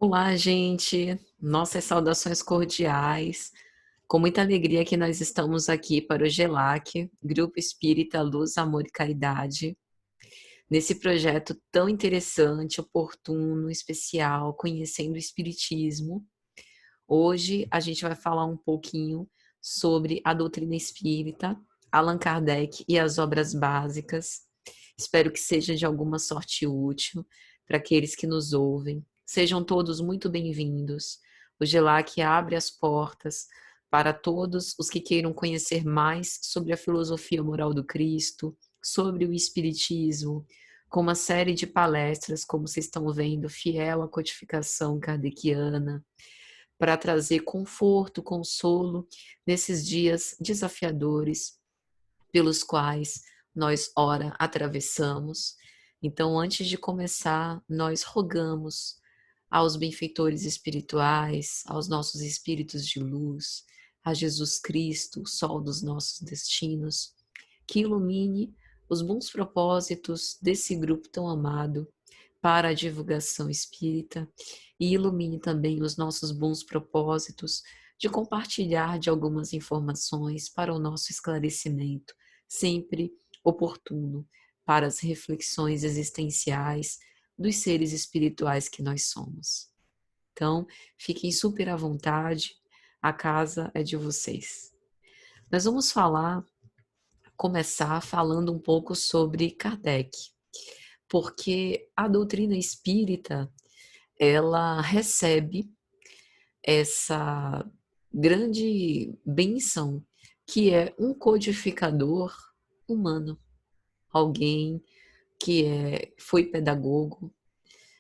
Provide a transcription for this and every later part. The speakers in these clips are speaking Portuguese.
Olá, gente. Nossas saudações cordiais. Com muita alegria que nós estamos aqui para o GELAC, Grupo Espírita Luz, Amor e Caridade, nesse projeto tão interessante, oportuno, especial, conhecendo o Espiritismo. Hoje a gente vai falar um pouquinho sobre a doutrina espírita, Allan Kardec e as obras básicas. Espero que seja de alguma sorte útil para aqueles que nos ouvem. Sejam todos muito bem-vindos. O GELAC abre as portas para todos os que queiram conhecer mais sobre a filosofia moral do Cristo, sobre o Espiritismo, com uma série de palestras, como vocês estão vendo, fiel à codificação kardeciana, para trazer conforto, consolo nesses dias desafiadores pelos quais nós, ora, atravessamos. Então, antes de começar, nós rogamos aos benfeitores espirituais, aos nossos espíritos de luz, a Jesus Cristo, o sol dos nossos destinos, que ilumine os bons propósitos desse grupo tão amado para a divulgação espírita e ilumine também os nossos bons propósitos de compartilhar de algumas informações para o nosso esclarecimento, sempre oportuno para as reflexões existenciais dos seres espirituais que nós somos. Então, fiquem super à vontade, a casa é de vocês. Nós vamos começar falando um pouco sobre Kardec, porque a doutrina espírita, ela recebe essa grande bênção que é um codificador humano, alguém que foi pedagogo,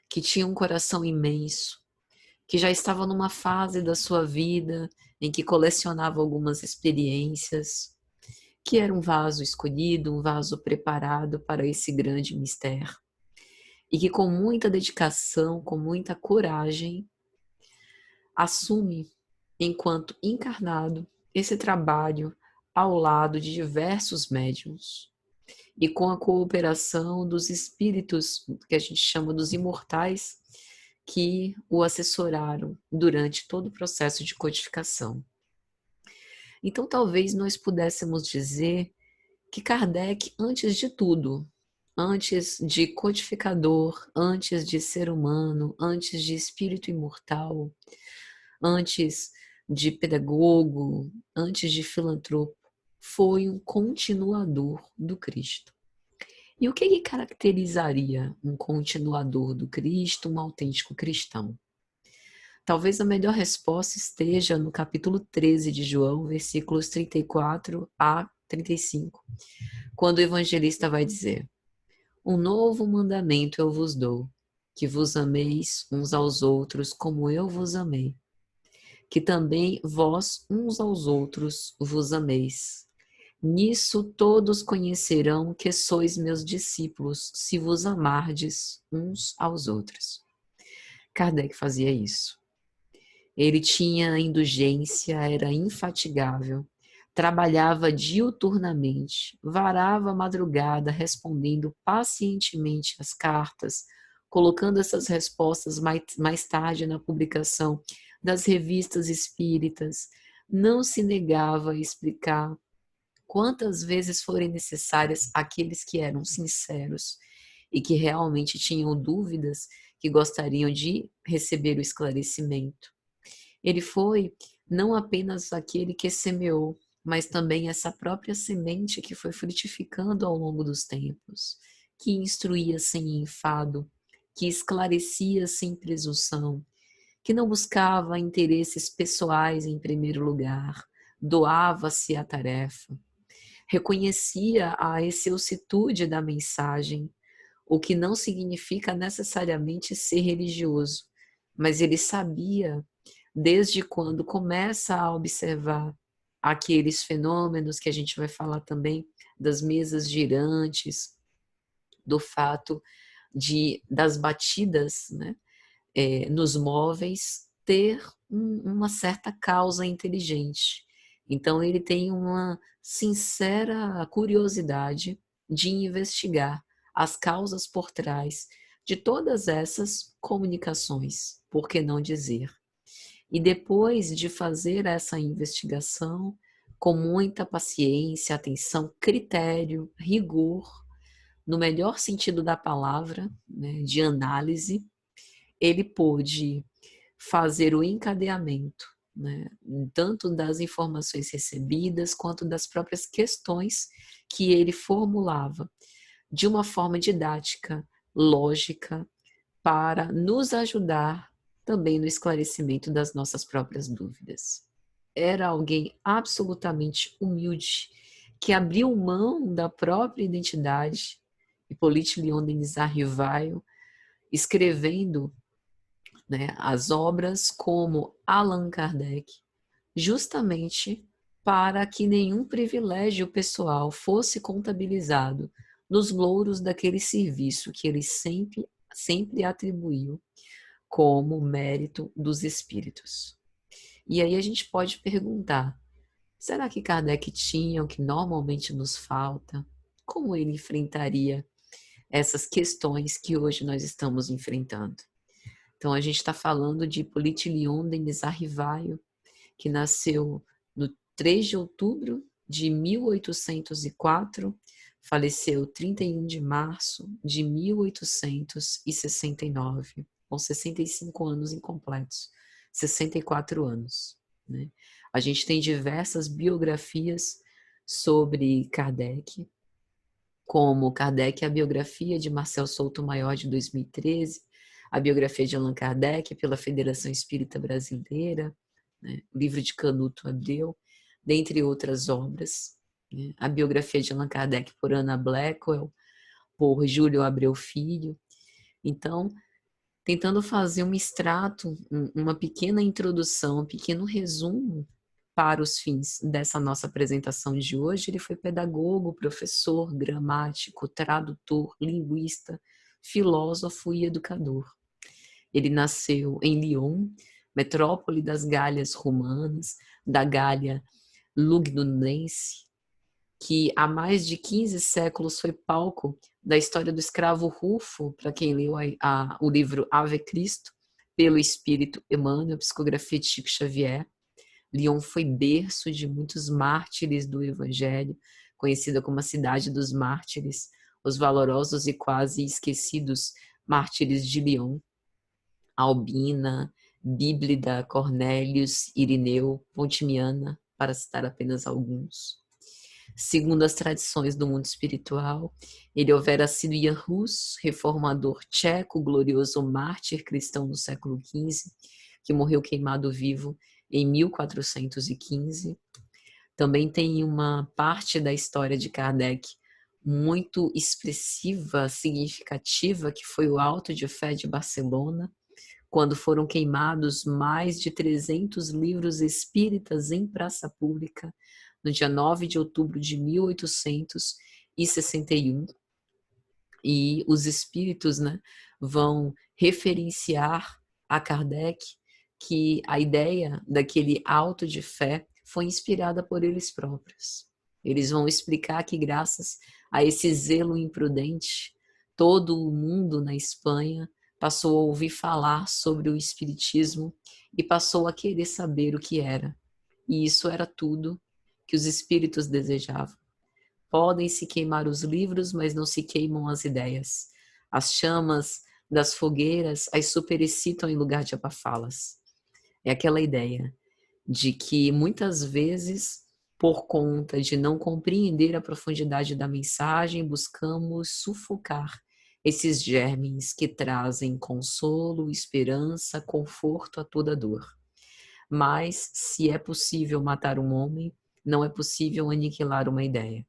que tinha um coração imenso, que já estava numa fase da sua vida em que colecionava algumas experiências, que era um vaso escolhido, um vaso preparado para esse grande mistério. E que com muita dedicação, com muita coragem, assume, enquanto encarnado, esse trabalho ao lado de diversos médiuns e com a cooperação dos espíritos, que a gente chama dos imortais, que o assessoraram durante todo o processo de codificação. Então, talvez nós pudéssemos dizer que Kardec, antes de tudo, antes de codificador, antes de ser humano, antes de espírito imortal, antes de pedagogo, antes de filantropo, foi um continuador do Cristo. E o que caracterizaria um continuador do Cristo, um autêntico cristão? Talvez a melhor resposta esteja no capítulo 13 de João, versículos 34 a 35, quando o evangelista vai dizer: um novo mandamento eu vos dou, que vos ameis uns aos outros como eu vos amei, que também vós uns aos outros vos ameis. Nisso todos conhecerão que sois meus discípulos, se vos amardes uns aos outros. Kardec fazia isso. Ele tinha indulgência, era infatigável, trabalhava diuturnamente, varava a madrugada respondendo pacientemente as cartas, colocando essas respostas mais tarde na publicação das revistas espíritas, não se negava a explicar quantas vezes forem necessárias aqueles que eram sinceros e que realmente tinham dúvidas, que gostariam de receber o esclarecimento. Ele foi não apenas aquele que semeou, mas também essa própria semente que foi frutificando ao longo dos tempos, que instruía sem enfado, que esclarecia sem presunção, que não buscava interesses pessoais em primeiro lugar, doava-se à tarefa, reconhecia a excelsitude da mensagem, o que não significa necessariamente ser religioso, mas ele sabia, desde quando começa a observar aqueles fenômenos que a gente vai falar também, das mesas girantes, do fato das batidas, né, nos móveis, ter uma certa causa inteligente. Então, ele tem uma sincera curiosidade de investigar as causas por trás de todas essas comunicações, por que não dizer? E depois de fazer essa investigação, com muita paciência, atenção, critério, rigor, no melhor sentido da palavra, né, de análise, ele pôde fazer o encadeamento, né, tanto das informações recebidas quanto das próprias questões que ele formulava de uma forma didática, lógica, para nos ajudar também no esclarecimento das nossas próprias dúvidas. Era alguém absolutamente humilde, que abriu mão da própria identidade, Hippolyte Léon Denis Arrivaio, escrevendo, né, as obras como Allan Kardec, justamente para que nenhum privilégio pessoal fosse contabilizado nos louros daquele serviço que ele sempre atribuiu como mérito dos espíritos. E aí a gente pode perguntar, será que Kardec tinha o que normalmente nos falta? Como ele enfrentaria essas questões que hoje nós estamos enfrentando? Então a gente está falando de Hippolyte Léon Denis Arrivaio, que nasceu no 3 de outubro de 1804, faleceu 31 de março de 1869, com 65 anos incompletos, 64 anos. Né? A gente tem diversas biografias sobre Kardec, como Kardec, a biografia de Marcel Souto Maior, de 2013, a biografia de Allan Kardec pela Federação Espírita Brasileira, né, o livro de Canuto Abreu, dentre outras obras, né, a biografia de Allan Kardec por Anna Blackwell, por Júlio Abreu Filho. Então, tentando fazer um extrato, uma pequena introdução, um pequeno resumo para os fins dessa nossa apresentação de hoje, ele foi pedagogo, professor, gramático, tradutor, linguista, filósofo e educador. Ele nasceu em Lyon, metrópole das Galhas romanas, da Gália Lugdunense, que há mais de 15 séculos foi palco da história do escravo Rufo, para quem leu o livro Ave Cristo, pelo espírito Emmanuel, psicografia de Chico Xavier. Lyon foi berço de muitos mártires do Evangelho, conhecida como a cidade dos mártires, os valorosos e quase esquecidos mártires de Lyon. Albina, Bíblida, Cornélios, Irineu, Pontimiana, para citar apenas alguns. Segundo as tradições do mundo espiritual, ele houvera sido Jan Hus, reformador tcheco, glorioso mártir cristão no século XV, que morreu queimado vivo em 1415. Também tem uma parte da história de Kardec muito expressiva, significativa, que foi o Auto de Fé de Barcelona, quando foram queimados mais de 300 livros espíritas em praça pública, no dia 9 de outubro de 1861. E os espíritos, né, vão referenciar a Kardec que a ideia daquele auto de fé foi inspirada por eles próprios. Eles vão explicar que graças a esse zelo imprudente, todo o mundo na Espanha passou a ouvir falar sobre o espiritismo e passou a querer saber o que era. E isso era tudo que os espíritos desejavam. Podem se queimar os livros, mas não se queimam as ideias. As chamas das fogueiras as superexcitam em lugar de abafá-las. É aquela ideia de que muitas vezes, por conta de não compreender a profundidade da mensagem, buscamos sufocar esses germes que trazem consolo, esperança, conforto a toda dor. Mas, se é possível matar um homem, não é possível aniquilar uma ideia.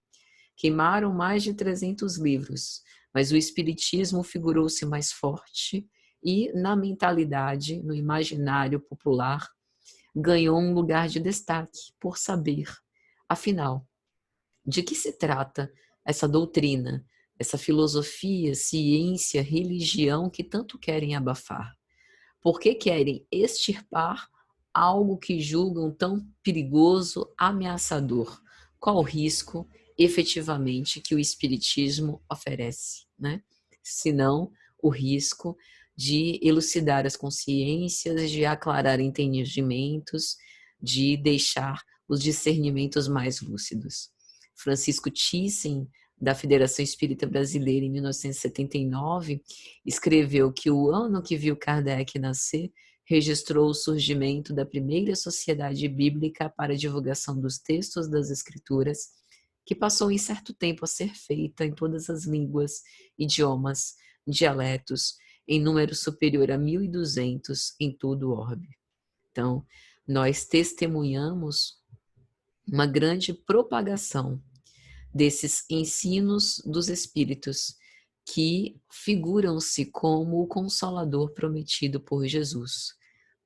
Queimaram mais de 300 livros, mas o espiritismo figurou-se mais forte e, na mentalidade, no imaginário popular, ganhou um lugar de destaque por saber, afinal, de que se trata essa doutrina, essa filosofia, ciência, religião que tanto querem abafar? Por que querem extirpar algo que julgam tão perigoso, ameaçador? Qual o risco, efetivamente, que o espiritismo oferece, né? Senão o risco de elucidar as consciências, de aclarar entendimentos, de deixar os discernimentos mais lúcidos. Francisco Thyssen, da Federação Espírita Brasileira, em 1979, escreveu que o ano que viu Kardec nascer registrou o surgimento da primeira sociedade bíblica para a divulgação dos textos das Escrituras, que passou em certo tempo a ser feita em todas as línguas, idiomas, dialetos, em número superior a 1.200 em todo o orbe. Então, nós testemunhamos uma grande propagação desses ensinos dos Espíritos, que figuram-se como o Consolador prometido por Jesus.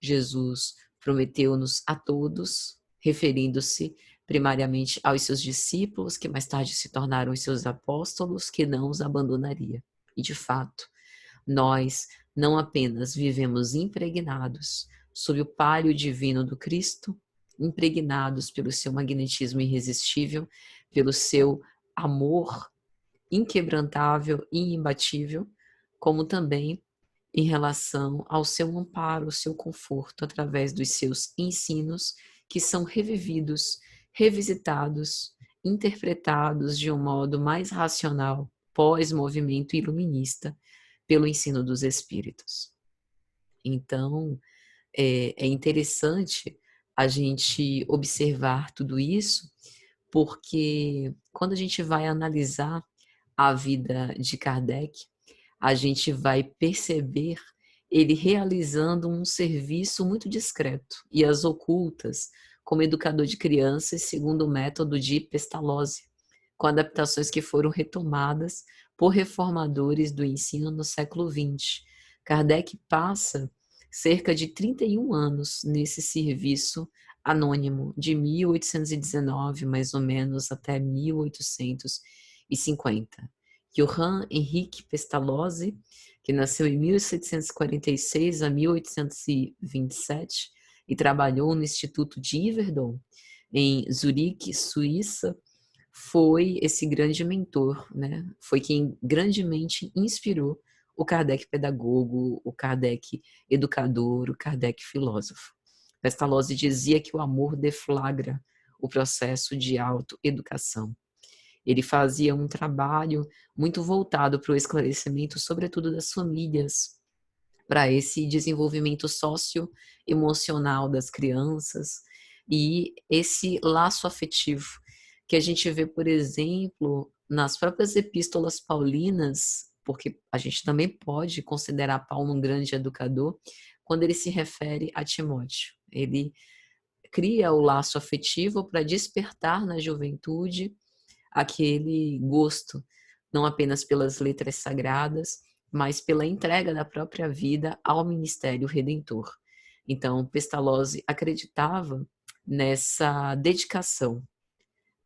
Jesus prometeu-nos a todos, referindo-se primariamente aos seus discípulos, que mais tarde se tornaram os seus apóstolos, que não os abandonaria. E, de fato, nós não apenas vivemos impregnados sob o pálio divino do Cristo, impregnados pelo seu magnetismo irresistível, pelo seu amor inquebrantável e imbatível, como também em relação ao seu amparo, ao seu conforto, através dos seus ensinos, que são revividos, revisitados, interpretados de um modo mais racional, pós-movimento iluminista, pelo ensino dos Espíritos. Então, é interessante a gente observar tudo isso, porque quando a gente vai analisar a vida de Kardec, a gente vai perceber ele realizando um serviço muito discreto e às ocultas, como educador de crianças, segundo o método de Pestalozzi, com adaptações que foram retomadas por reformadores do ensino no século XX. Kardec passa cerca de 31 anos nesse serviço anônimo, de 1819, mais ou menos, até 1850. Johann Henrique Pestalozzi, que nasceu em 1746 a 1827 e trabalhou no Instituto de Yverdon, em Zurique, Suíça, foi esse grande mentor, né? Foi quem grandemente inspirou o Kardec pedagogo, o Kardec educador, o Kardec filósofo. Pestalozzi dizia que o amor deflagra o processo de autoeducação. Ele fazia um trabalho muito voltado para o esclarecimento, sobretudo das famílias, para esse desenvolvimento socioemocional das crianças e esse laço afetivo que a gente vê, por exemplo, nas próprias epístolas paulinas, porque a gente também pode considerar Paulo um grande educador, quando ele se refere a Timóteo. Ele cria o laço afetivo para despertar na juventude aquele gosto, não apenas pelas letras sagradas, mas pela entrega da própria vida ao ministério redentor. Então, Pestalozzi acreditava nessa dedicação,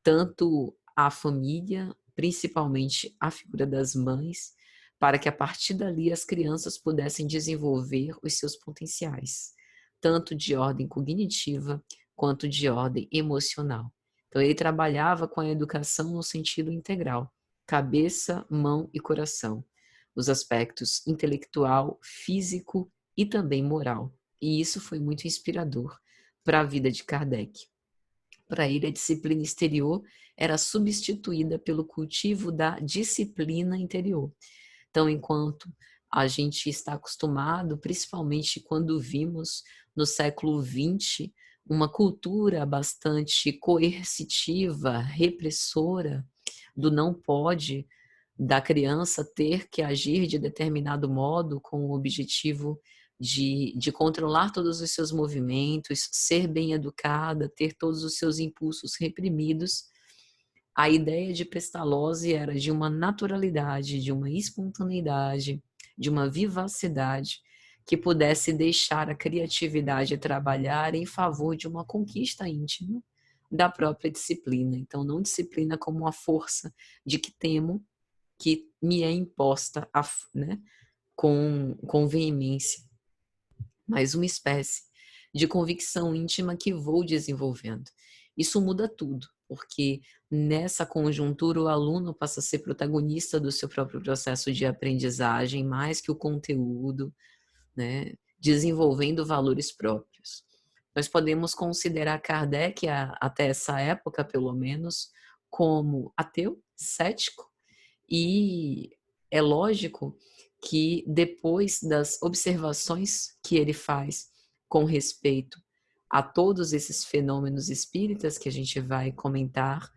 tanto à família, principalmente à figura das mães, para que a partir dali as crianças pudessem desenvolver os seus potenciais, tanto de ordem cognitiva quanto de ordem emocional. Então, ele trabalhava com a educação no sentido integral, cabeça, mão e coração, os aspectos intelectual, físico e também moral. E isso foi muito inspirador para a vida de Kardec. Para ele, a disciplina exterior era substituída pelo cultivo da disciplina interior. Então, enquanto a gente está acostumado, principalmente quando vimos no século XX uma cultura bastante coercitiva, repressora, do não pode, da criança ter que agir de determinado modo com o objetivo de controlar todos os seus movimentos, ser bem educada, ter todos os seus impulsos reprimidos. A ideia de Pestalozzi era de uma naturalidade, de uma espontaneidade, de uma vivacidade que pudesse deixar a criatividade trabalhar em favor de uma conquista íntima da própria disciplina. Então, não disciplina como uma força de que temo, que me é imposta, né, com veemência, mas uma espécie de convicção íntima que vou desenvolvendo. Isso muda tudo, porque nessa conjuntura o aluno passa a ser protagonista do seu próprio processo de aprendizagem, mais que o conteúdo, né, desenvolvendo valores próprios. Nós podemos considerar Kardec, até essa época, pelo menos, como ateu, cético, e é lógico que depois das observações que ele faz com respeito a todos esses fenômenos espíritas que a gente vai comentar,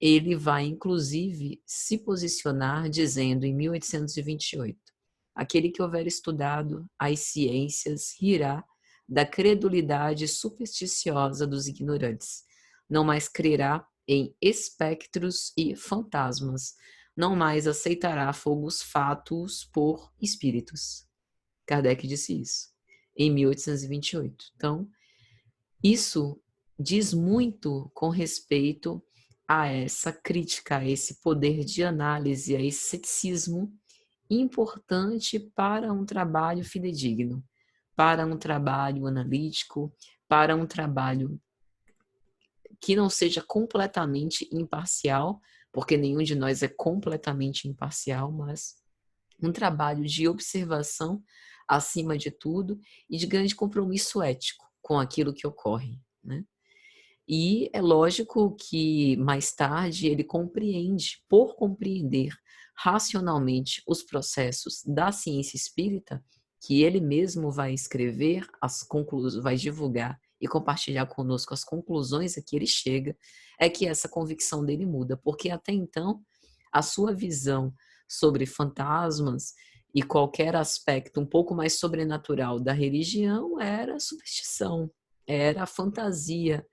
ele vai inclusive se posicionar dizendo em 1828: aquele que houver estudado as ciências rirá da credulidade supersticiosa dos ignorantes, não mais crerá em espectros e fantasmas, não mais aceitará fogos fátuos por espíritos. Kardec disse isso em 1828. Então, isso diz muito com respeito a essa crítica, a esse poder de análise, a esse ceticismo importante para um trabalho fidedigno, para um trabalho analítico, para um trabalho que não seja completamente imparcial, porque nenhum de nós é completamente imparcial, mas um trabalho de observação acima de tudo e de grande compromisso ético com aquilo que ocorre, né? E é lógico que mais tarde ele compreende, por compreender racionalmente os processos da ciência espírita, que ele mesmo vai escrever, vai divulgar e compartilhar conosco as conclusões a que ele chega, é que essa convicção dele muda, porque até então a sua visão sobre fantasmas e qualquer aspecto um pouco mais sobrenatural da religião era superstição, era fantasia,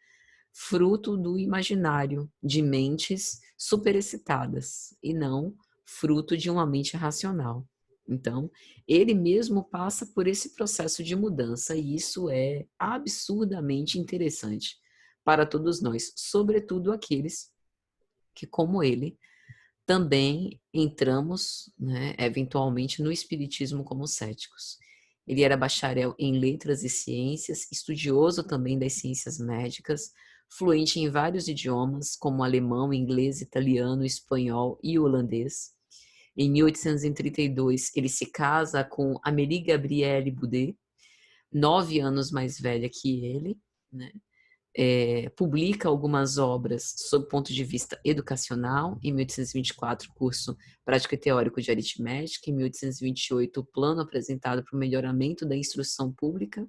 fruto do imaginário, de mentes superexcitadas, e não fruto de uma mente racional. Então, ele mesmo passa por esse processo de mudança, e isso é absurdamente interessante para todos nós, sobretudo aqueles que, como ele, também entramos, né, eventualmente, no espiritismo como céticos. Ele era bacharel em letras e ciências, estudioso também das ciências médicas, fluente em vários idiomas, como alemão, inglês, italiano, espanhol e holandês. Em 1832, ele se casa com Amélie Gabrielle Boudet, 9 anos mais velha que ele, né? Publica algumas obras sob o ponto de vista educacional, em 1824, curso Prático e Teórico de Aritmética, em 1828, o Plano apresentado para o melhoramento da instrução pública.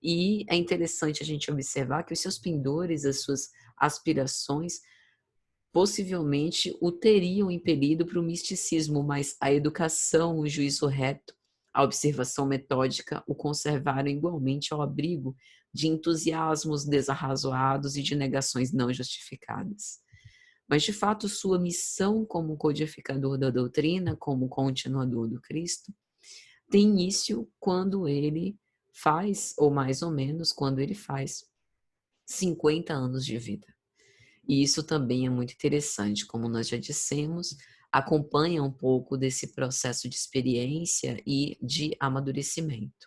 E é interessante a gente observar que os seus pendores, as suas aspirações, possivelmente o teriam impelido para o misticismo, mas a educação, o juízo reto, a observação metódica o conservaram igualmente ao abrigo de entusiasmos desarrazoados e de negações não justificadas. Mas, de fato, sua missão como codificador da doutrina, como continuador do Cristo, tem início quando ele faz, ou mais ou menos, quando ele faz 50 anos de vida. E isso também é muito interessante, como nós já dissemos, acompanha um pouco desse processo de experiência e de amadurecimento.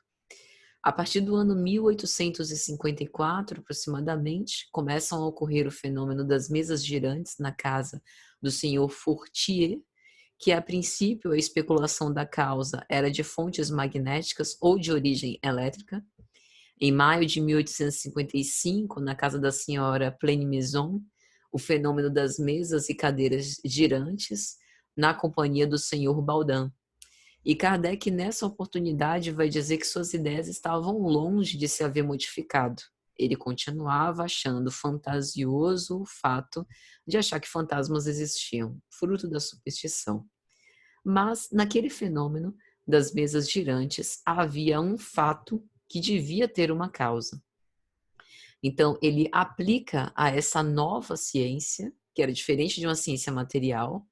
A partir do ano 1854, aproximadamente, começam a ocorrer o fenômeno das mesas girantes na casa do senhor Fortier, que a princípio a especulação da causa era de fontes magnéticas ou de origem elétrica. Em maio de 1855, na casa da senhora Plenimaison, o fenômeno das mesas e cadeiras girantes, na companhia do senhor Baudin. E Kardec, nessa oportunidade, vai dizer que suas ideias estavam longe de se haver modificado. Ele continuava achando fantasioso o fato de achar que fantasmas existiam, fruto da superstição. Mas, naquele fenômeno das mesas girantes, havia um fato que devia ter uma causa. Então, ele aplica a essa nova ciência, que era diferente de uma ciência material,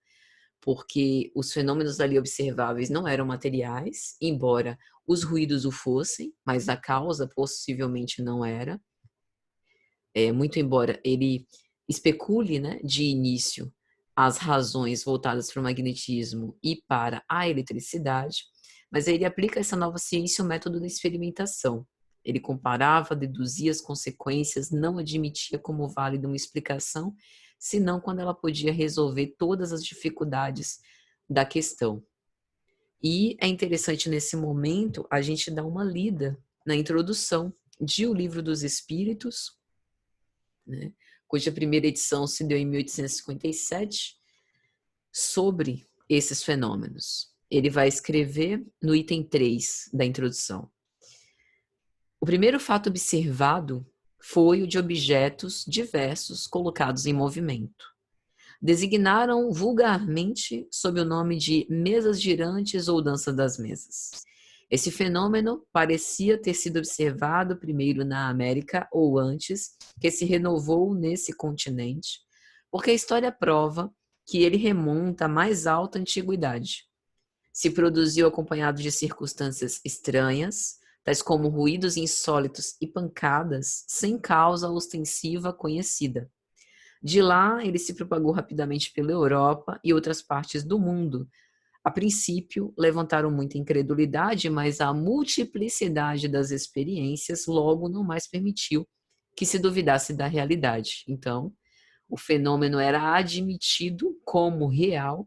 porque os fenômenos ali observáveis não eram materiais, embora os ruídos o fossem, mas a causa possivelmente não era. Muito embora ele especule, né, de início as razões voltadas para o magnetismo e para a eletricidade, mas ele aplica essa nova ciência o método da experimentação. Ele comparava, deduzia as consequências, não admitia como válida uma explicação, senão quando ela podia resolver todas as dificuldades da questão. E é interessante nesse momento a gente dar uma lida na introdução de O Livro dos Espíritos, né, cuja primeira edição se deu em 1857, sobre esses fenômenos. Ele vai escrever no item 3 da introdução. O primeiro fato observado foi o de objetos diversos colocados em movimento. Designaram vulgarmente sob o nome de mesas girantes ou dança das mesas. Esse fenômeno parecia ter sido observado primeiro na América ou antes, que se renovou nesse continente, porque a história prova que ele remonta à mais alta antiguidade. Se produziu acompanhado de circunstâncias estranhas, tais como ruídos insólitos e pancadas, sem causa ostensiva conhecida. De lá, ele se propagou rapidamente pela Europa e outras partes do mundo. A princípio, levantaram muita incredulidade, mas a multiplicidade das experiências logo não mais permitiu que se duvidasse da realidade. Então, o fenômeno era admitido como real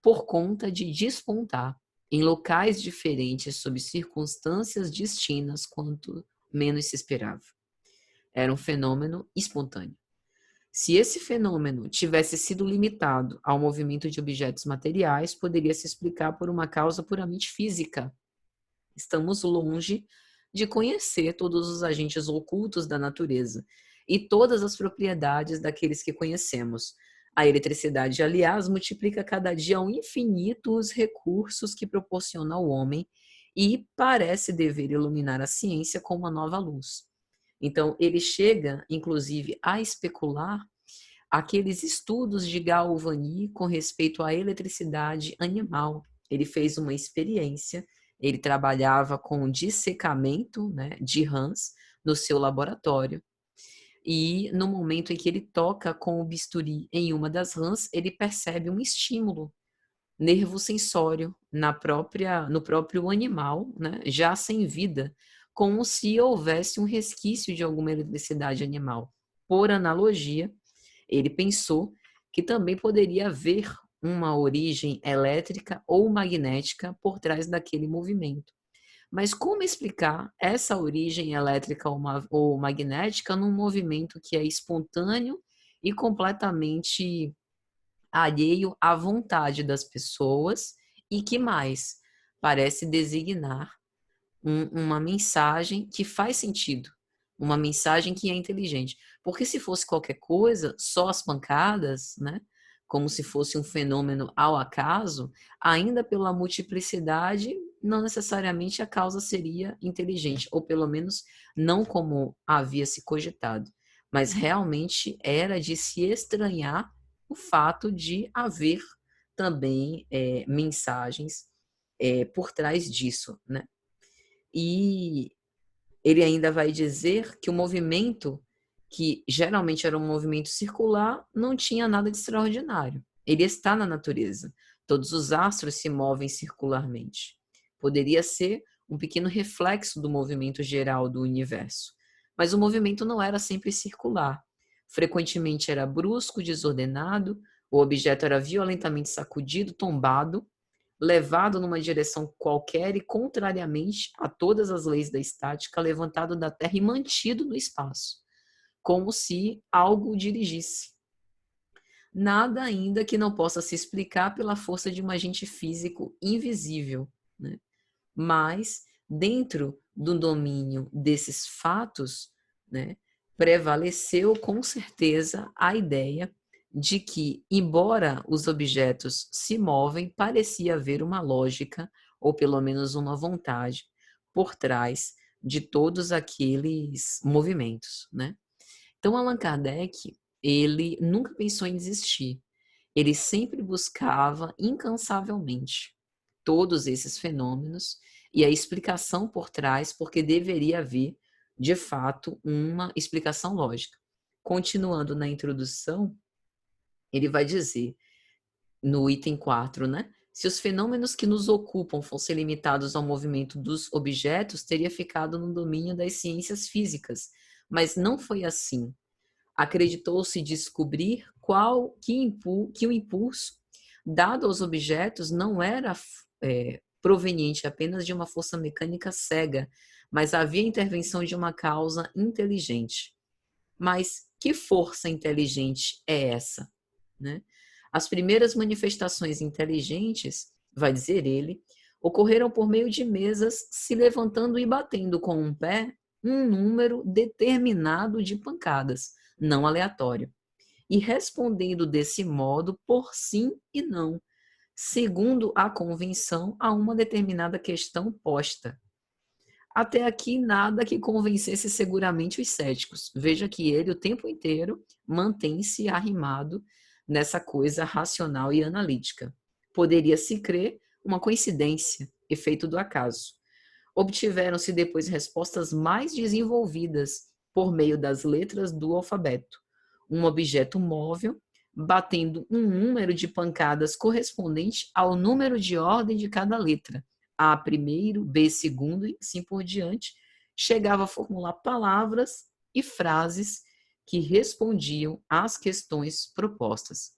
por conta de despontar em locais diferentes sob circunstâncias distintas quanto menos se esperava. Era um fenômeno espontâneo. Se esse fenômeno tivesse sido limitado ao movimento de objetos materiais, poderia se explicar por uma causa puramente física. Estamos longe de conhecer todos os agentes ocultos da natureza e todas as propriedades daqueles que conhecemos. A eletricidade, aliás, multiplica cada dia ao infinito os recursos que proporciona ao homem e parece dever iluminar a ciência com uma nova luz. Então, ele chega, inclusive, a especular aqueles estudos de Galvani com respeito à eletricidade animal. Ele fez uma experiência, ele trabalhava com dissecamento, né, de rãs no seu laboratório. E no momento em que ele toca com o bisturi em uma das rãs, ele percebe um estímulo nervo-sensório no próprio animal, né, já sem vida, como se houvesse um resquício de alguma eletricidade animal. Por analogia, ele pensou que também poderia haver uma origem elétrica ou magnética por trás daquele movimento. Mas como explicar essa origem elétrica ou magnética num movimento que é espontâneo e completamente alheio à vontade das pessoas e que mais parece designar uma mensagem que faz sentido, uma mensagem que é inteligente. Porque se fosse qualquer coisa, só as pancadas, né? Como se fosse um fenômeno ao acaso, ainda pela multiplicidade, não necessariamente a causa seria inteligente, ou pelo menos não como havia se cogitado. Mas realmente era de se estranhar o fato de haver também mensagens por trás disso, né? E ele ainda vai dizer que o movimento, que geralmente era um movimento circular, não tinha nada de extraordinário. Ele está na natureza. Todos os astros se movem circularmente. Poderia ser um pequeno reflexo do movimento geral do universo. Mas o movimento não era sempre circular. Frequentemente era brusco, desordenado, o objeto era violentamente sacudido, tombado, levado numa direção qualquer e, contrariamente a todas as leis da estática, levantado da Terra e mantido no espaço, como se algo o dirigisse. Nada ainda que não possa se explicar pela força de um agente físico invisível, né? Mas, dentro do domínio desses fatos, né, prevaleceu com certeza a ideia de que, embora os objetos se movem, parecia haver uma lógica, ou pelo menos uma vontade, por trás de todos aqueles movimentos, né? Então, Allan Kardec, ele nunca pensou em desistir. Ele sempre buscava incansavelmente todos esses fenômenos e a explicação por trás, porque deveria haver, de fato, uma explicação lógica. Continuando na introdução, ele vai dizer, no item 4, né, Se os fenômenos que nos ocupam fossem limitados ao movimento dos objetos, teria ficado no domínio das ciências físicas, mas não foi assim. Acreditou-se descobrir que o impulso dado aos objetos não era proveniente apenas de uma força mecânica cega, mas havia intervenção de uma causa inteligente. Mas que força inteligente é essa? Né? As primeiras manifestações inteligentes, vai dizer ele, ocorreram por meio de mesas se levantando e batendo com um pé um número determinado de pancadas, não aleatório, e respondendo desse modo por sim e não, segundo a convenção a uma determinada questão posta. Até aqui, nada que convencesse seguramente os céticos. Veja que ele, o tempo inteiro, mantém-se arrimado nessa coisa racional e analítica. Poderia-se crer uma coincidência, efeito do acaso. Obtiveram-se depois respostas mais desenvolvidas por meio das letras do alfabeto. Um objeto móvel batendo um número de pancadas correspondente ao número de ordem de cada letra. A primeiro, B segundo e assim por diante, chegava a formular palavras e frases que respondiam às questões propostas.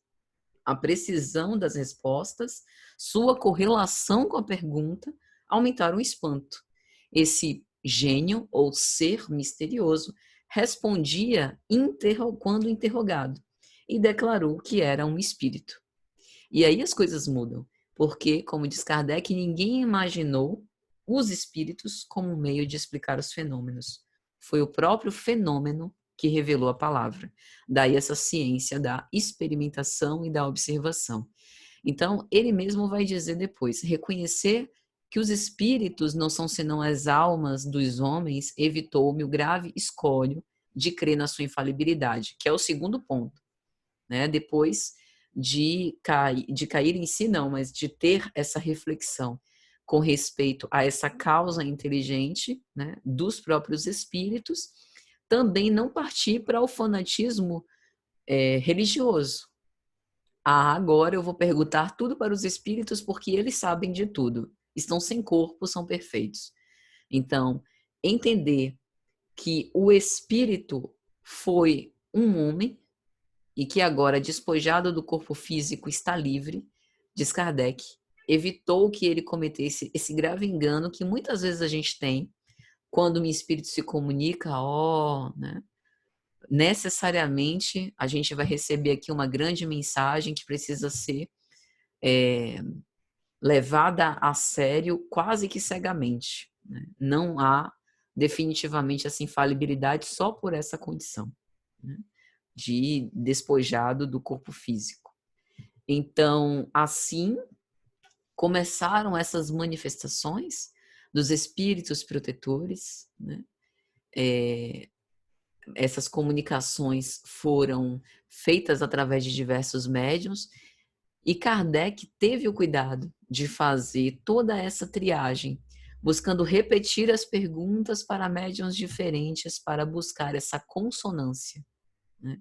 A precisão das respostas, sua correlação com a pergunta, aumentaram o espanto. Esse gênio ou ser misterioso respondia quando interrogado e declarou que era um espírito. E aí as coisas mudam, porque, como diz Kardec, ninguém imaginou os espíritos como um meio de explicar os fenômenos. Foi o próprio fenômeno que revelou a palavra. Daí essa ciência da experimentação e da observação. Então, ele mesmo vai dizer depois, reconhecer que os espíritos não são senão as almas dos homens, evitou-me o grave escolho de crer na sua infalibilidade, que é o segundo ponto, né? Depois de cair em si, não, mas de ter essa reflexão com respeito a essa causa inteligente, né, dos próprios espíritos, também não partir para o fanatismo religioso. Agora eu vou perguntar tudo para os espíritos porque eles sabem de tudo. Estão sem corpo, são perfeitos. Então, entender que o espírito foi um homem e que agora, despojado do corpo físico, está livre, diz Kardec, evitou que ele cometesse esse grave engano que muitas vezes a gente tem quando um espírito se comunica, né? Necessariamente a gente vai receber aqui uma grande mensagem que precisa ser levada a sério quase que cegamente. Né? Não há definitivamente essa infalibilidade só por essa condição, né? De despojado do corpo físico. Então, assim, começaram essas manifestações dos espíritos protetores, né? Essas comunicações foram feitas através de diversos médiuns e Kardec teve o cuidado de fazer toda essa triagem, buscando repetir as perguntas para médiuns diferentes para buscar essa consonância, né?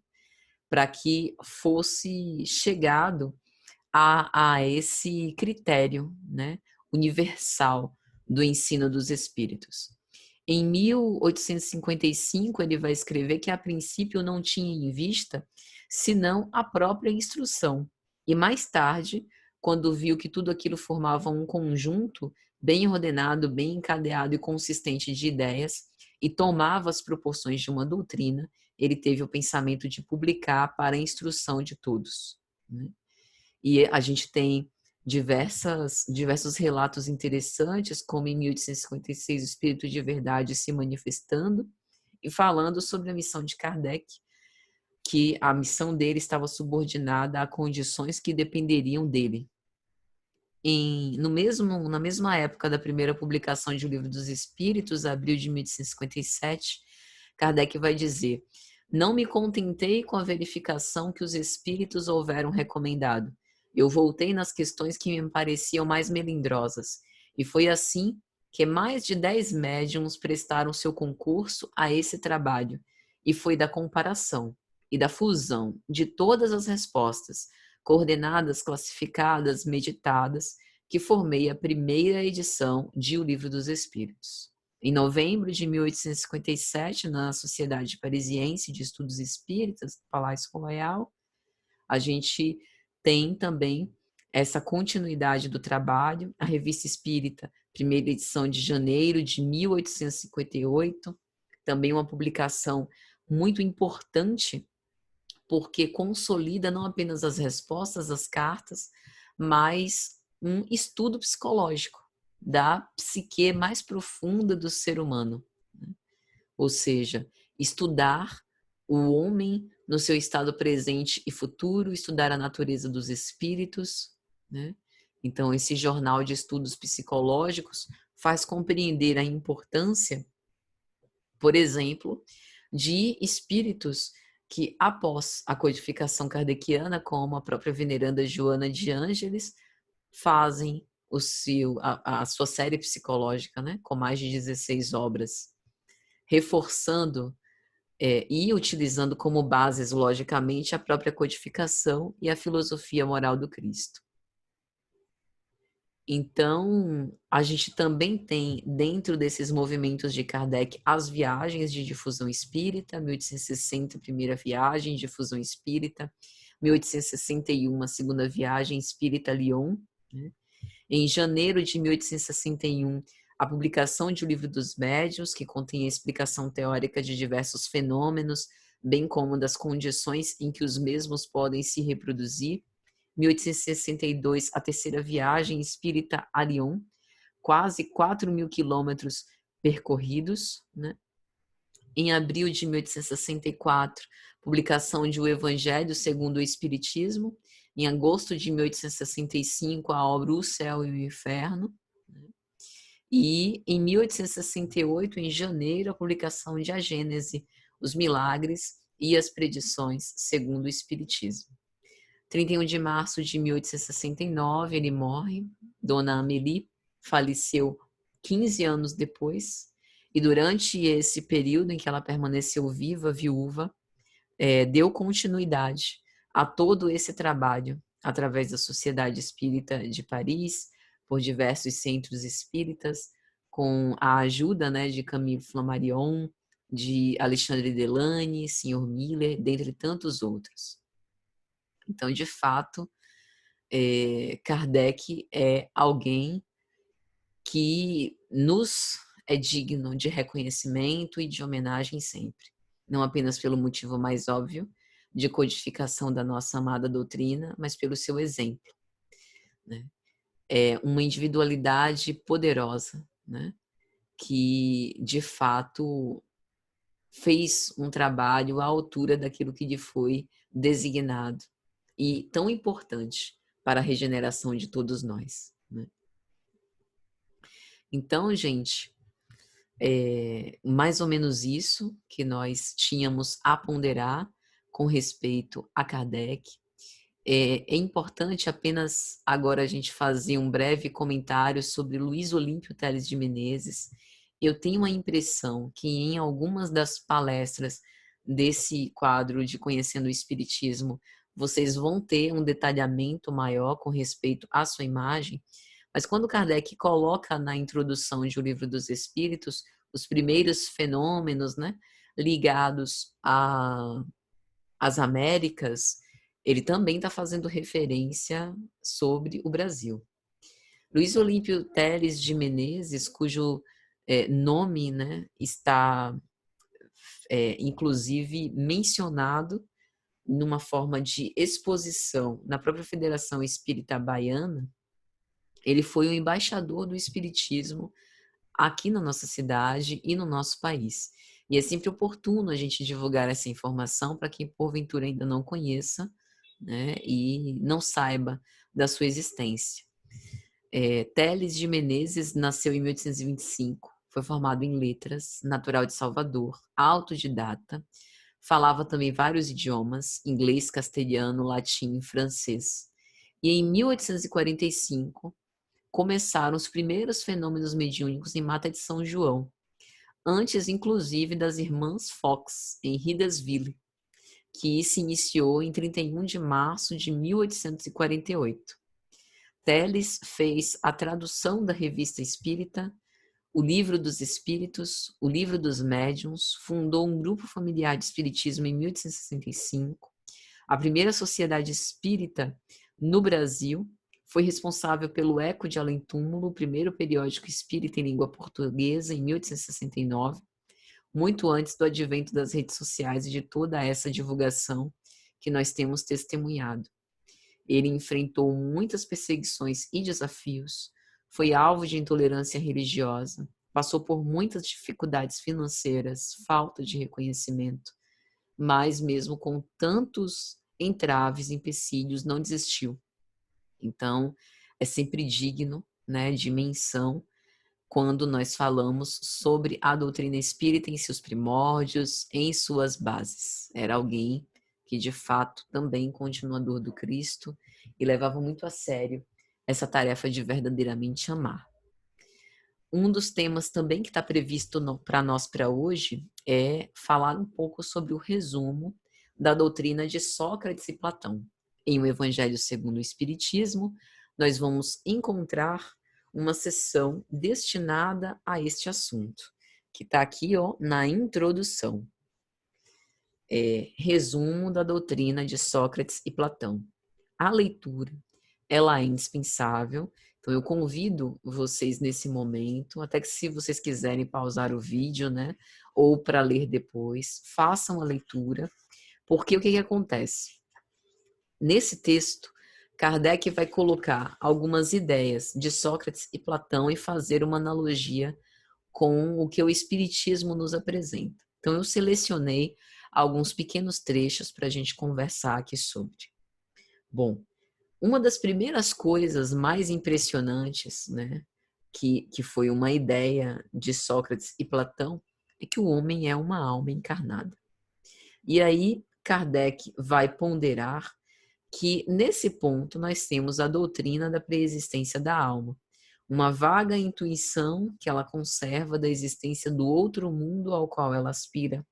Para que fosse chegado a esse critério, né, universal do ensino dos espíritos. Em 1855, ele vai escrever que a princípio não tinha em vista senão a própria instrução. E mais tarde, quando viu que tudo aquilo formava um conjunto bem ordenado, bem encadeado e consistente de ideias, e tomava as proporções de uma doutrina, ele teve o pensamento de publicar para a instrução de todos, né? E a gente tem diversos relatos interessantes, como em 1856, o Espírito de Verdade se manifestando e falando sobre a missão de Kardec, que a missão dele estava subordinada a condições que dependeriam dele. Na mesma época da primeira publicação de O Livro dos Espíritos, abril de 1857, Kardec vai dizer: não me contentei com a verificação que os espíritos houveram recomendado. Eu voltei nas questões que me pareciam mais melindrosas. E foi assim que mais de 10 médiuns prestaram seu concurso a esse trabalho. E foi da comparação e da fusão de todas as respostas, coordenadas, classificadas, meditadas, que formei a primeira edição de O Livro dos Espíritos. Em novembro de 1857, na Sociedade Parisiense de Estudos Espíritas, do Palácio Royal, a gente tem também essa continuidade do trabalho, a Revista Espírita, primeira edição de janeiro de 1858, também uma publicação muito importante, porque consolida não apenas as respostas às cartas, mas um estudo psicológico da psique mais profunda do ser humano. Ou seja, estudar o homem no seu estado presente e futuro, estudar a natureza dos espíritos, né? Então, esse jornal de estudos psicológicos faz compreender a importância, por exemplo, de espíritos que, após a codificação kardeciana, como a própria veneranda Joana de Ângeles, fazem a sua série psicológica, né, com mais de 16 obras, reforçando e utilizando como bases, logicamente, a própria codificação e a filosofia moral do Cristo. Então, a gente também tem, dentro desses movimentos de Kardec, as viagens de difusão espírita, 1860, primeira viagem, difusão espírita, 1861, a segunda viagem espírita Lyon, né? Em janeiro de 1861, a publicação de O Livro dos Médiuns, que contém a explicação teórica de diversos fenômenos, bem como das condições em que os mesmos podem se reproduzir. 1862, a terceira viagem espírita a Lyon, quase 4.000 quilômetros percorridos, né? Em abril de 1864, publicação de O Evangelho segundo o Espiritismo. Em agosto de 1865, a obra O Céu e o Inferno. E em 1868, em janeiro, a publicação de A Gênese, os Milagres e as Predições segundo o Espiritismo. 31 de março de 1869, ele morre. Dona Amélie faleceu 15 anos depois. E durante esse período em que ela permaneceu viva, viúva, deu continuidade a todo esse trabalho através da Sociedade Espírita de Paris, por diversos centros espíritas, com a ajuda, né, de Camille Flammarion, de Alexandre Delagne, Sr. Miller, dentre tantos outros. Então, de fato, Kardec é alguém que nos é digno de reconhecimento e de homenagem sempre. Não apenas pelo motivo mais óbvio de codificação da nossa amada doutrina, mas pelo seu exemplo, né? É uma individualidade poderosa, né? Que, de fato, fez um trabalho à altura daquilo que lhe foi designado e tão importante para a regeneração de todos nós, né? Então, gente, mais ou menos isso que nós tínhamos a ponderar com respeito a Kardec. É importante apenas agora a gente fazer um breve comentário sobre Luiz Olímpio Telles de Menezes. Eu tenho a impressão que em algumas das palestras desse quadro de Conhecendo o Espiritismo, vocês vão ter um detalhamento maior com respeito à sua imagem, mas quando Kardec coloca na introdução de O Livro dos Espíritos os primeiros fenômenos, né, ligados às Américas, ele também está fazendo referência sobre o Brasil. Luiz Olímpio Telles de Menezes, cujo nome, né, está inclusive mencionado numa forma de exposição na própria Federação Espírita Baiana, ele foi o embaixador do Espiritismo aqui na nossa cidade e no nosso país. E é sempre oportuno a gente divulgar essa informação para quem porventura ainda não conheça, né, e não saiba da sua existência. Telles de Menezes nasceu em 1825, foi formado em letras, natural de Salvador, autodidata, falava também vários idiomas, inglês, castelhano, latim, francês. E em 1845, começaram os primeiros fenômenos mediúnicos em Mata de São João, antes inclusive das irmãs Fox, em Huddersville. que se iniciou em 31 de março de 1848. Teles fez a tradução da Revista Espírita, o Livro dos Espíritos, o Livro dos Médiuns, fundou um grupo familiar de espiritismo em 1865, a primeira sociedade espírita no Brasil, foi responsável pelo Eco de Além Túmulo, o primeiro periódico espírita em língua portuguesa, em 1869, muito antes do advento das redes sociais e de toda essa divulgação que nós temos testemunhado. Ele enfrentou muitas perseguições e desafios, foi alvo de intolerância religiosa, passou por muitas dificuldades financeiras, falta de reconhecimento, mas mesmo com tantos entraves e empecilhos, não desistiu. Então, é sempre digno, né, de menção quando nós falamos sobre a doutrina espírita em seus primórdios, em suas bases. Era alguém que, de fato, também continuador do Cristo e levava muito a sério essa tarefa de verdadeiramente amar. Um dos temas também que está previsto para nós para hoje é falar um pouco sobre o resumo da doutrina de Sócrates e Platão. Em O Evangelho segundo o Espiritismo, nós vamos encontrar uma sessão destinada a este assunto, que está aqui na introdução. Resumo da doutrina de Sócrates e Platão. A leitura, ela é indispensável, então eu convido vocês nesse momento, até que se vocês quiserem pausar o vídeo, né, ou para ler depois, façam a leitura, porque o que acontece? Nesse texto, Kardec vai colocar algumas ideias de Sócrates e Platão e fazer uma analogia com o que o Espiritismo nos apresenta. Então, eu selecionei alguns pequenos trechos para a gente conversar aqui sobre. Bom, uma das primeiras coisas mais impressionantes, né, que foi uma ideia de Sócrates e Platão, é que o homem é uma alma encarnada. E aí, Kardec vai ponderar que, nesse ponto, nós temos a doutrina da preexistência da alma, uma vaga intuição que ela conserva da existência do outro mundo ao qual ela aspira,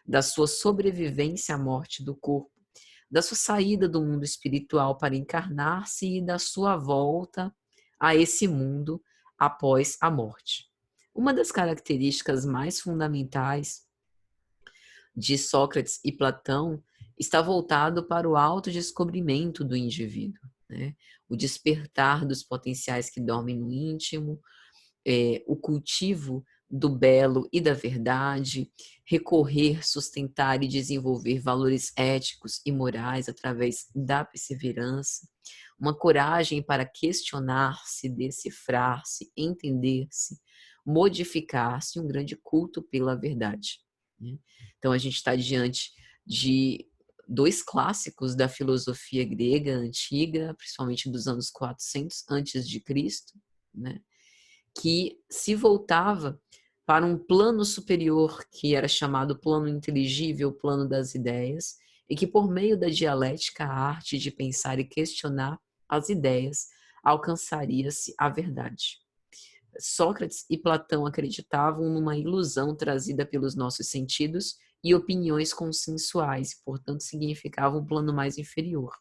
da sua sobrevivência à morte do corpo, da sua saída do mundo espiritual para encarnar-se e da sua volta a esse mundo após a morte. Uma das características mais fundamentais de Sócrates e Platão está voltado para o autodescobrimento do indivíduo, né? O despertar dos potenciais que dormem no íntimo, o cultivo do belo e da verdade, recorrer, sustentar e desenvolver valores éticos e morais através da perseverança, uma coragem para questionar-se, decifrar-se, entender-se, modificar-se, um grande culto pela verdade, né? Então, a gente está diante de dois clássicos da filosofia grega antiga, principalmente dos anos 400 antes de Cristo, né, que se voltava para um plano superior que era chamado plano inteligível, plano das ideias, e que por meio da dialética, a arte de pensar e questionar as ideias, alcançaria-se a verdade. Sócrates e Platão acreditavam numa ilusão trazida pelos nossos sentidos e opiniões consensuais, e, portanto, significavam um plano mais inferior.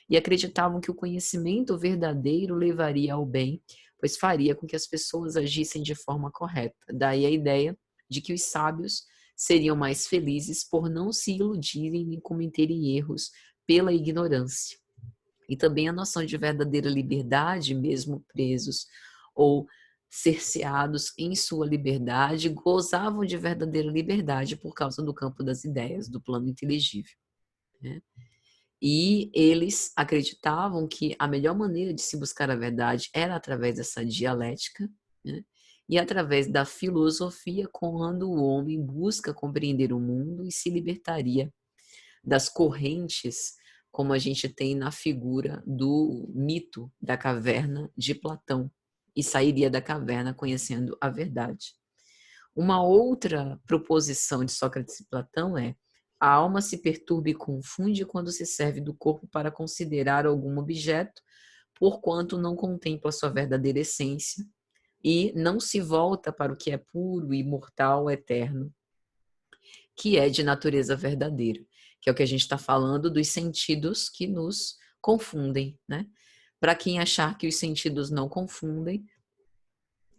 E acreditavam que o conhecimento verdadeiro levaria ao bem, pois faria com que as pessoas agissem de forma correta. Daí a ideia de que os sábios seriam mais felizes por não se iludirem nem cometerem erros pela ignorância. E também a noção de verdadeira liberdade, mesmo presos ou cerceados em sua liberdade, gozavam de verdadeira liberdade por causa do campo das ideias, do plano inteligível, né? E eles acreditavam que a melhor maneira de se buscar a verdade era através dessa dialética, né? E através da filosofia, quando o homem busca compreender o mundo e se libertaria das correntes, como a gente tem na figura do mito da caverna de Platão, e sairia da caverna conhecendo a verdade. Uma outra proposição de Sócrates e Platão é: a alma se perturba e confunde quando se serve do corpo para considerar algum objeto, porquanto não contempla sua verdadeira essência e não se volta para o que é puro, imortal, eterno, que é de natureza verdadeira. que é o que a gente está falando dos sentidos que nos confundem, né? Para quem achar que os sentidos não confundem,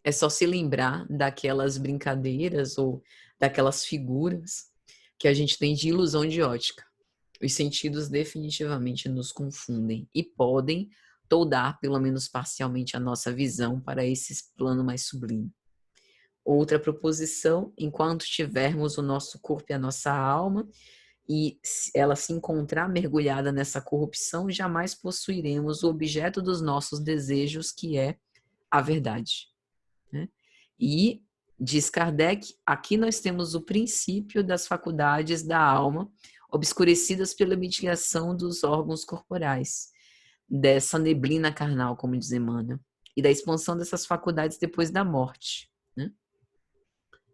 é só se lembrar daquelas brincadeiras ou daquelas figuras que a gente tem de ilusão de ótica. Os sentidos definitivamente nos confundem e podem toldar, pelo menos parcialmente, a nossa visão para esse plano mais sublime. Outra proposição: enquanto tivermos o nosso corpo e a nossa alma, e ela se encontrar mergulhada nessa corrupção, jamais possuiremos o objeto dos nossos desejos, que é a verdade, né? E, diz Kardec, aqui nós temos o princípio das faculdades da alma, obscurecidas pela mitigação dos órgãos corporais, dessa neblina carnal, como diz Emmanuel, e da expansão dessas faculdades depois da morte, né?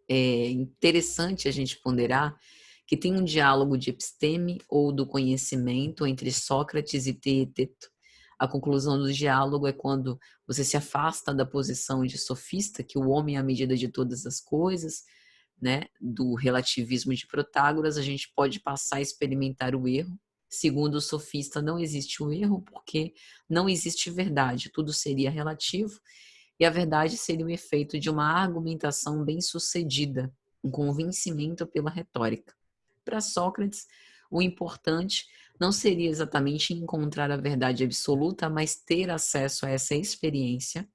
É interessante a gente ponderar que tem um diálogo de episteme ou do conhecimento entre Sócrates e Teeteto. A conclusão do diálogo é quando você se afasta da posição de sofista, que o homem é a medida de todas as coisas, né, do relativismo de Protágoras, a gente pode passar a experimentar o erro. Segundo o sofista, não existe o erro, porque não existe verdade, tudo seria relativo, e a verdade seria o efeito de uma argumentação bem-sucedida, um convencimento pela retórica. Para Sócrates, o importante não seria exatamente encontrar a verdade absoluta, mas ter acesso a essa experiência,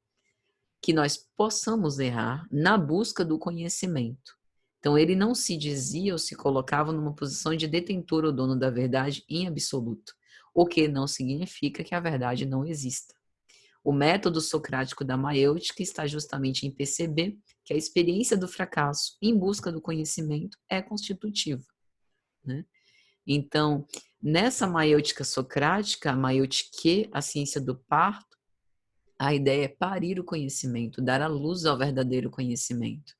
que nós possamos errar na busca do conhecimento. Então, ele não se dizia ou se colocava numa posição de detentor ou dono da verdade em absoluto, o que não significa que a verdade não exista. O método socrático da maiêutica está justamente em perceber que a experiência do fracasso em busca do conhecimento é constitutiva, né? Então, nessa maiêutica socrática, a maieutique, a ciência do parto, a ideia é parir o conhecimento, dar à luz ao verdadeiro conhecimento.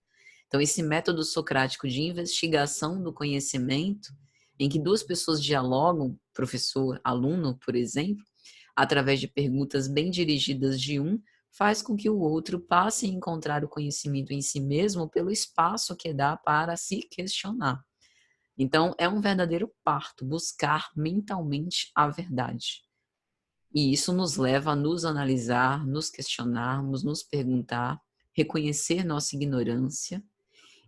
Então, esse método socrático de investigação do conhecimento, em que duas pessoas dialogam, professor, aluno, por exemplo, através de perguntas bem dirigidas de um, faz com que o outro passe a encontrar o conhecimento em si mesmo pelo espaço que dá para se questionar. Então, é um verdadeiro parto, buscar mentalmente a verdade. E isso nos leva a nos analisar, nos questionarmos, nos perguntar, reconhecer nossa ignorância.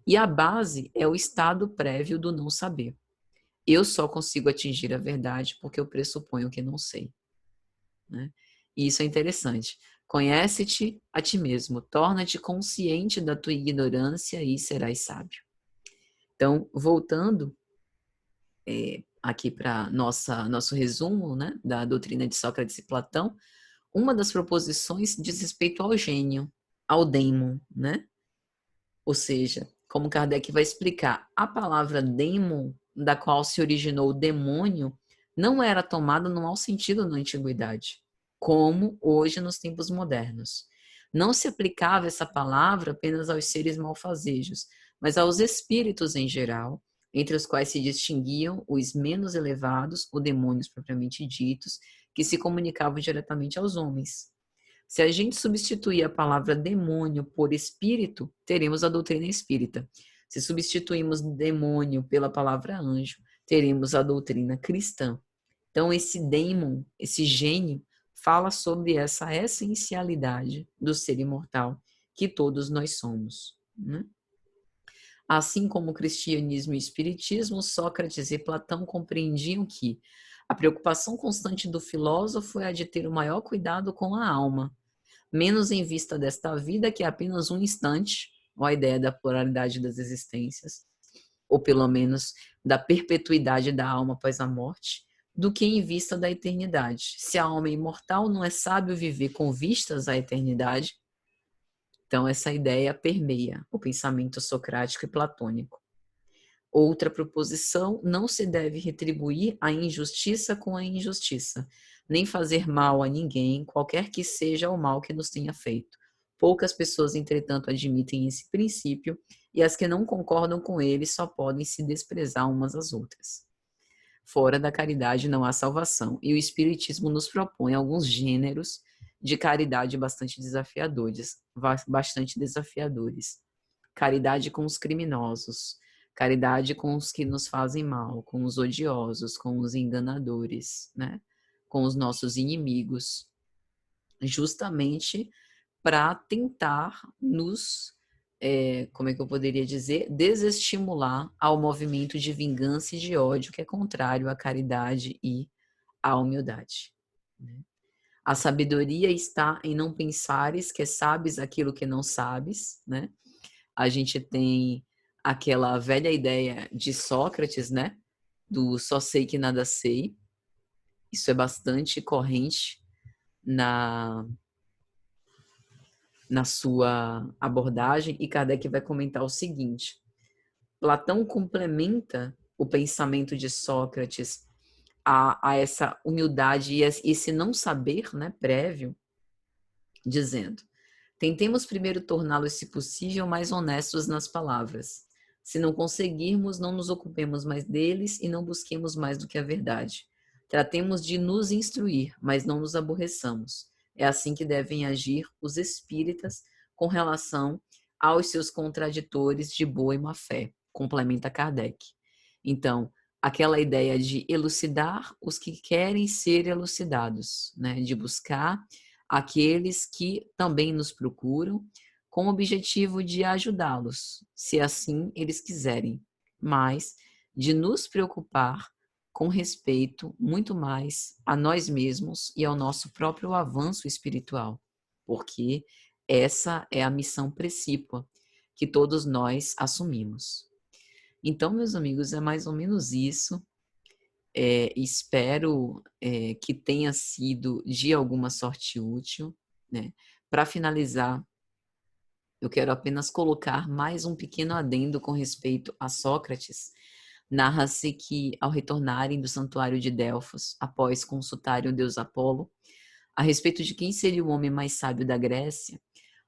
E a base é o estado prévio do não saber. Eu só consigo atingir a verdade porque eu pressuponho que não sei, né? E isso é interessante. Conhece-te a ti mesmo, torna-te consciente da tua ignorância e serás sábio. Então, voltando aqui para nosso resumo, né, da doutrina de Sócrates e Platão, uma das proposições diz respeito ao gênio, ao daemon, né? Ou seja, como Kardec vai explicar, a palavra daemon, da qual se originou o demônio, não era tomada no mau sentido na antiguidade, como hoje nos tempos modernos. Não se aplicava essa palavra apenas aos seres malfazejos, mas aos espíritos em geral, entre os quais se distinguiam os menos elevados, ou demônios propriamente ditos, que se comunicavam diretamente aos homens. Se a gente substituir a palavra demônio por espírito, teremos a doutrina espírita. Se substituirmos demônio pela palavra anjo, teremos a doutrina cristã. Então, esse daemon, esse gênio, fala sobre essa essencialidade do ser imortal que todos nós somos, né? Assim como o cristianismo e o espiritismo, Sócrates e Platão compreendiam que a preocupação constante do filósofo é a de ter o maior cuidado com a alma, menos em vista desta vida, que é apenas um instante, ou a ideia da pluralidade das existências, ou pelo menos da perpetuidade da alma após a morte, do que em vista da eternidade. Se a alma é imortal, não é sábio viver com vistas à eternidade. Então, essa ideia permeia o pensamento socrático e platônico. Outra proposição: não se deve retribuir a injustiça com a injustiça, nem fazer mal a ninguém, qualquer que seja o mal que nos tenha feito. Poucas pessoas, entretanto, admitem esse princípio, e as que não concordam com ele só podem se desprezar umas às outras. Fora da caridade não há salvação, e o Espiritismo nos propõe alguns gêneros de caridade bastante desafiadores. Caridade com os criminosos, Caridade com os que nos fazem mal, com os odiosos, com os enganadores, né? Com os nossos inimigos, justamente para tentar nos, como é que eu poderia dizer, desestimular ao movimento de vingança e de ódio que é contrário à caridade e à humildade, né? A sabedoria está em não pensares que sabes aquilo que não sabes, né? A gente tem aquela velha ideia de Sócrates, né? Do só sei que nada sei. Isso é bastante corrente na, na sua abordagem, e Kardec vai comentar o seguinte: Platão complementa o pensamento de Sócrates a essa humildade e esse não saber, né, prévio, dizendo: tentemos primeiro torná-los, se possível, mais honestos nas palavras. Se não conseguirmos, não nos ocupemos mais deles e não busquemos mais do que a verdade. Tratemos de nos instruir, mas não nos aborreçamos. É assim que devem agir os espíritas com relação aos seus contraditores de boa e má fé, complementa Kardec. Então, aquela ideia de elucidar os que querem ser elucidados, né? De buscar aqueles que também nos procuram, com o objetivo de ajudá-los, se assim eles quiserem, mas de nos preocupar com respeito muito mais a nós mesmos e ao nosso próprio avanço espiritual, porque essa é a missão precípua que todos nós assumimos. Então, meus amigos, é mais ou menos isso. Espero que tenha sido de alguma sorte útil, né? Para finalizar, eu quero apenas colocar mais um pequeno adendo com respeito a Sócrates. Narra-se que, ao retornarem do santuário de Delfos, após consultarem o deus Apolo, a respeito de quem seria o homem mais sábio da Grécia,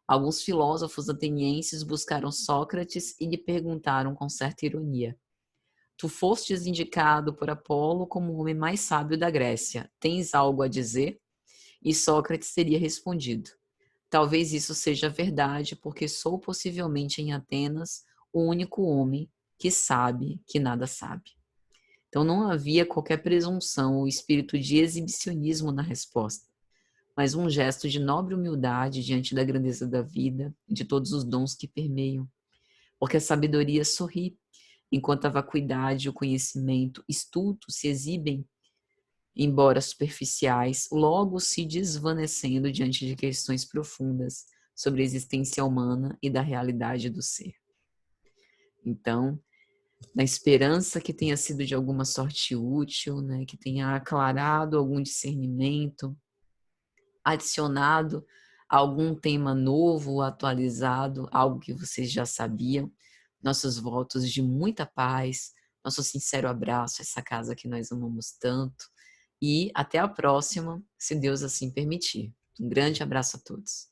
alguns filósofos atenienses buscaram Sócrates e lhe perguntaram com certa ironia: tu fostes indicado por Apolo como o homem mais sábio da Grécia. Tens algo a dizer? E Sócrates teria respondido: talvez isso seja verdade, porque sou possivelmente em Atenas o único homem que sabe que nada sabe. Então não havia qualquer presunção ou espírito de exibicionismo na resposta, mas um gesto de nobre humildade diante da grandeza da vida e de todos os dons que permeiam, porque a sabedoria sorri, enquanto a vacuidade e o conhecimento estulto se exibem, embora superficiais, logo se desvanecendo diante de questões profundas sobre a existência humana e da realidade do ser. Então, na esperança que tenha sido de alguma sorte útil, né, que tenha aclarado algum discernimento, adicionado algum tema novo, atualizado, algo que vocês já sabiam, nossos votos de muita paz, nosso sincero abraço a essa casa que nós amamos tanto, e até a próxima, se Deus assim permitir. Um grande abraço a todos.